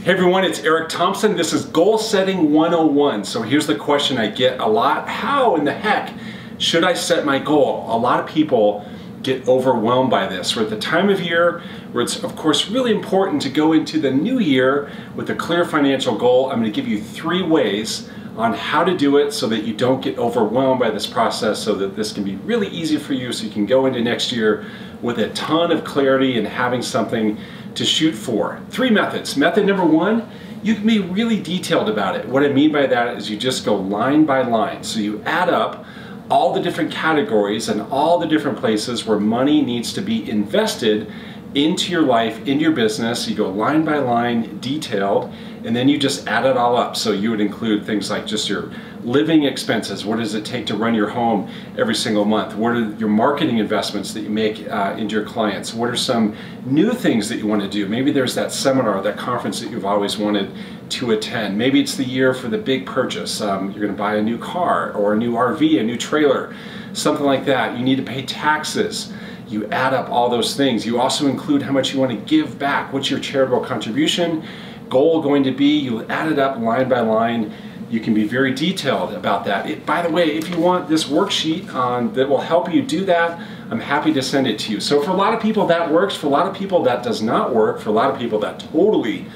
Hey everyone, it's Eric Thompson. This is Goal Setting 101. So here's the question I get a lot. How in the heck should I set my goal? A lot of people get overwhelmed by this. We're at the time of year where it's of course really important to go into the new year with a clear financial goal. I'm going to give you 3 ways on how to do it so that you don't get overwhelmed by this process, so that this can be really easy for you, so you can go into next year with a ton of clarity and having something to shoot for. 3 methods. Method number 1, you can be really detailed about it. What I mean by that is you just go line by line. So you add up all the different categories and all the different places where money needs to be invested into your life, into your business. You go line by line, detailed, and then you just add it all up. So you would include things like just your living expenses. What does it take to run your home every single month? What are your marketing investments that you make into your clients? What are some new things that you want to do? Maybe there's that seminar, that conference that you've always wanted to attend. Maybe it's the year for the big purchase. You're going to buy a new car or a new RV, a new trailer, something like that. You need to pay taxes. You add up all those things. You also include how much you want to give back. What's your charitable contribution goal going to be? You add it up line by line. You can be very detailed about that. By the way, if you want this worksheet that will help you do that, I'm happy to send it to you. So for a lot of people that works, for a lot of people that does not work, for a lot of people that totally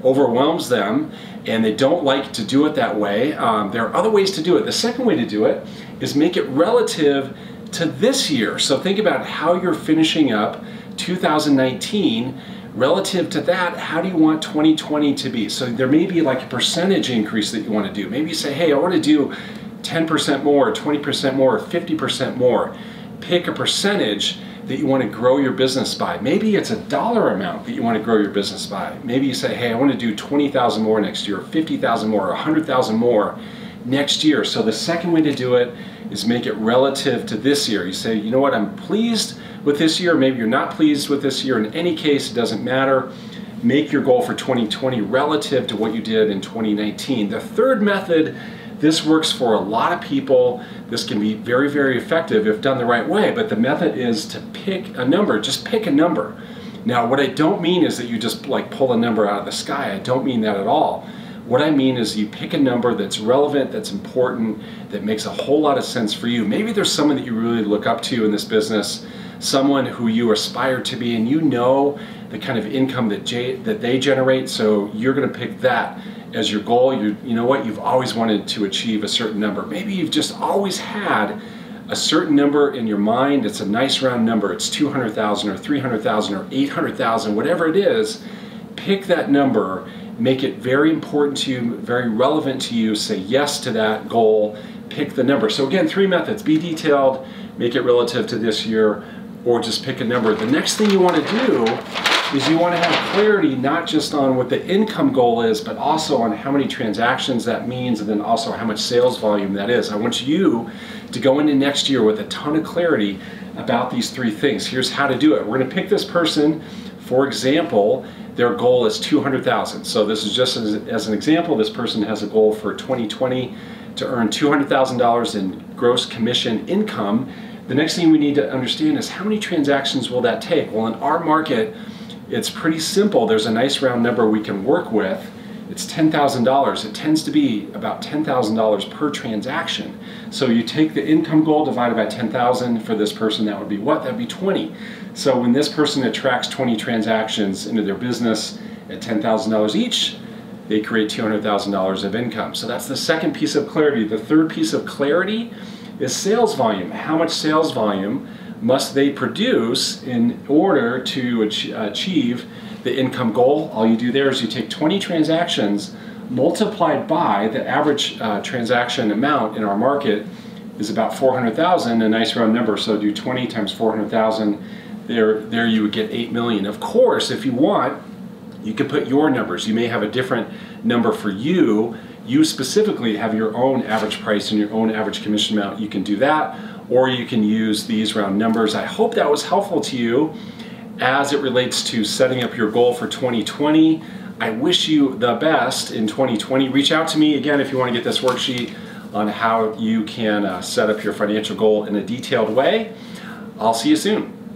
overwhelms them and they don't like to do it that way. There are other ways to do it. The second way to do it is make it relative to this year. So think about how you're finishing up 2019. Relative to that, how do you want 2020 to be? So there may be like a percentage increase that you want to do. Maybe you say, hey, I want to do 10% more, 20% more, 50% more. Pick a percentage that you want to grow your business by. Maybe it's a dollar amount that you want to grow your business by. Maybe you say, hey, I want to do 20,000 more next year, 50,000 more, 100,000 more next year. So the second way to do it is make it relative to this year. You say, you know what, I'm pleased with this year. Maybe you're not pleased with this year. In any case, it doesn't matter. Make your goal for 2020 relative to what you did in 2019. The third method, this works for a lot of people. This can be very, very effective if done the right way, but the method is to pick a number. Just pick a number. Now, what I don't mean is that you just like pull a number out of the sky. I don't mean that at all. What I mean is you pick a number that's relevant, that's important, that makes a whole lot of sense for you. Maybe there's someone that you really look up to in this business, someone who you aspire to be, and you know the kind of income that they generate, so you're going to pick that as your goal. You know what, you've always wanted to achieve a certain number. Maybe you've just always had a certain number in your mind. It's a nice round number. It's 200,000 or 300,000 or 800,000, whatever it is. Pick that number. Make it very important to you, very relevant to you. Say yes to that goal. Pick the number. So again, 3 methods. Be detailed, make it relative to this year, or just pick a number. The next thing you want to do is you want to have clarity not just on what the income goal is, but also on how many transactions that means, and then also how much sales volume that is. I want you to go into next year with a ton of clarity about these 3 things. Here's how to do it. We're going to pick this person. For example, their goal is 200,000. So this is just as an example. This person has a goal for 2020 to earn $200,000 in gross commission income. The next thing we need to understand is how many transactions will that take? Well, in our market, it's pretty simple. There's a nice round number we can work with. It's $10,000. It tends to be about $10,000 per transaction. So you take the income goal divided by 10,000 for this person, that would be what? That would be 20. So when this person attracts 20 transactions into their business at $10,000 each, they create $200,000 of income. So that's the second piece of clarity. The third piece of clarity is sales volume. How much sales volume must they produce in order to achieve the income goal? All you do there is you take 20 transactions multiplied by the average transaction amount in our market is about 400,000, a nice round number. So do 20 times 400,000. There you would get 8 million. Of course, if you want, you can put your numbers. You may have a different number for you. You specifically have your own average price and your own average commission amount. You can do that, or you can use these round numbers. I hope that was helpful to you as it relates to setting up your goal for 2020. I wish you the best in 2020. Reach out to me again if you want to get this worksheet on how you can set up your financial goal in a detailed way. I'll see you soon.